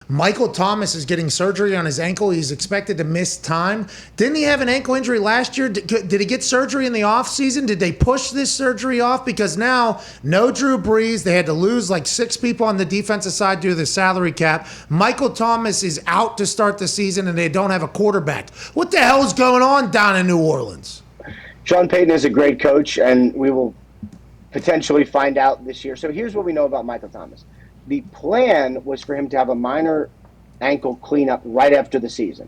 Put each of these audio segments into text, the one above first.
Michael Thomas is getting surgery on his ankle. He's expected to miss time. Didn't he have an ankle injury last year? Did he get surgery in the offseason? Did they push this surgery off? Because now, no Drew Brees. They had to lose like 6 people on the defensive side due to the salary cap. Michael Thomas is out to start the season, and they don't have a quarterback. What the hell is going on down in New Orleans? Sean Payton is a great coach, and we will potentially find out this year. So here's what we know about Michael Thomas. The plan was for him to have a minor ankle cleanup right after the season.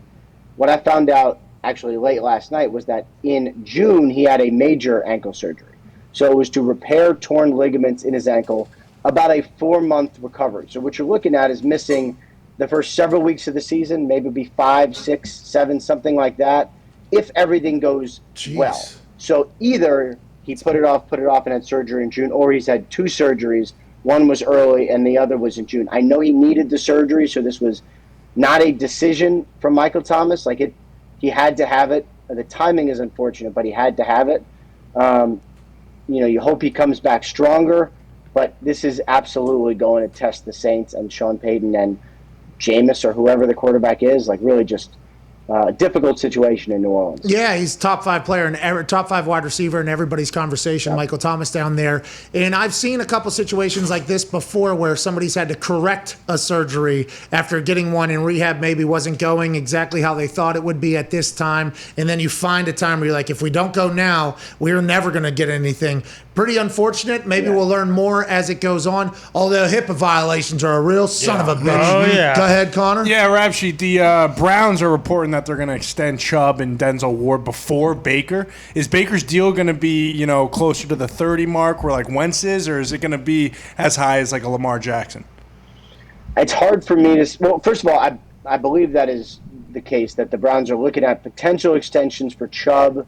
What I found out actually late last night was that in June he had a major ankle surgery. So it was to repair torn ligaments in his ankle, about a 4-month recovery. So what you're looking at is missing the first several weeks of the season, maybe be 5, 6, 7, something like that, if everything goes well. So either he put it off and had surgery in June, or he's had 2 surgeries. One was early and the other was in June. I know he needed the surgery, so this was not a decision from Michael Thomas. He had to have it. The timing is unfortunate, but he had to have it. You hope he comes back stronger, but this is absolutely going to test the Saints and Sean Payton and Jameis or whoever the quarterback is. Really just a difficult situation in New Orleans. Yeah, he's top 5 player and top 5 wide receiver in everybody's conversation. Yep. Michael Thomas down there. And I've seen a couple situations like this before where somebody's had to correct a surgery after getting one in rehab, maybe wasn't going exactly how they thought it would be at this time. And then you find a time where you're like, if we don't go now, we're never going to get anything. Pretty unfortunate. Maybe we'll learn more as it goes on. Although HIPAA violations are a real son of a bitch. Oh, yeah. Go ahead, Connor. Yeah, Rap Sheet. The Browns are reporting that they're going to extend Chubb and Denzel Ward before Baker. Is Baker's deal going to be, closer to the 30 mark where Wentz is, or is it going to be as high as a Lamar Jackson? It's hard for me to. Well, first of all, I believe that is the case, that the Browns are looking at potential extensions for Chubb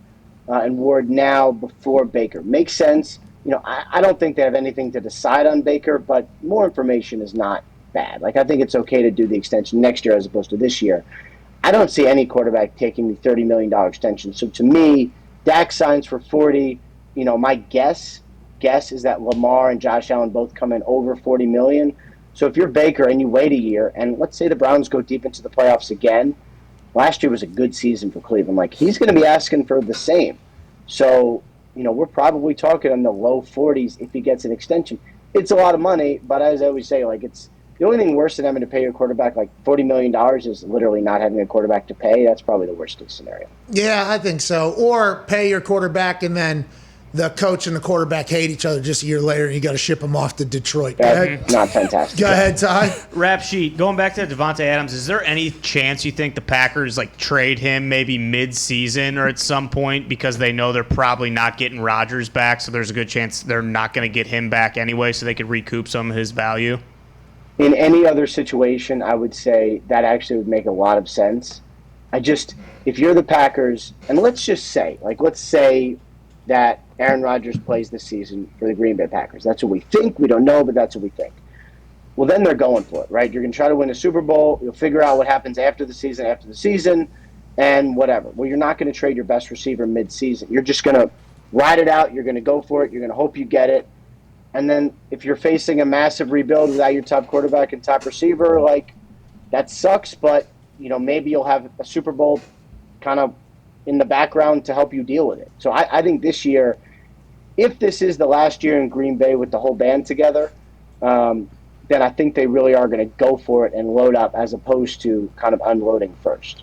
and Ward now before Baker. Makes sense. I don't think they have anything to decide on Baker, but more information is not bad. I think it's okay to do the extension next year as opposed to this year. I don't see any quarterback taking the $30 million extension. So to me, Dak signs for 40. My guess is that Lamar and Josh Allen both come in over 40 million. So if you're Baker and you wait a year, and let's say the Browns go deep into the playoffs again, last year was a good season for Cleveland. He's going to be asking for the same. So, we're probably talking in the low 40s if he gets an extension. It's a lot of money, but as I always say, it's the only thing worse than having to pay your quarterback $40 million is literally not having a quarterback to pay. That's probably the worst case scenario. Yeah, I think so. Or pay your quarterback and then the coach and the quarterback hate each other just a year later and you got to ship them off to Detroit. Not fantastic. Go ahead, Ty. Rap Sheet, going back to Devontae Adams, is there any chance you think the Packers trade him maybe mid-season or at some point because they know they're probably not getting Rodgers back, so there's a good chance they're not going to get him back anyway so they could recoup some of his value? In any other situation, I would say that actually would make a lot of sense. If you're the Packers, and let's say that Aaron Rodgers plays this season for the Green Bay Packers. That's what we think. We don't know, but that's what we think. Well, then they're going for it, right? You're going to try to win a Super Bowl. You'll figure out what happens after the season, and whatever. Well, you're not going to trade your best receiver mid-season. You're just going to ride it out. You're going to go for it. You're going to hope you get it. And then if you're facing a massive rebuild without your top quarterback and top receiver, that sucks, but, maybe you'll have a Super Bowl kind of in the background to help you deal with it. So I think this year, if this is the last year in Green Bay with the whole band together, then I think they really are going to go for it and load up as opposed to kind of unloading first.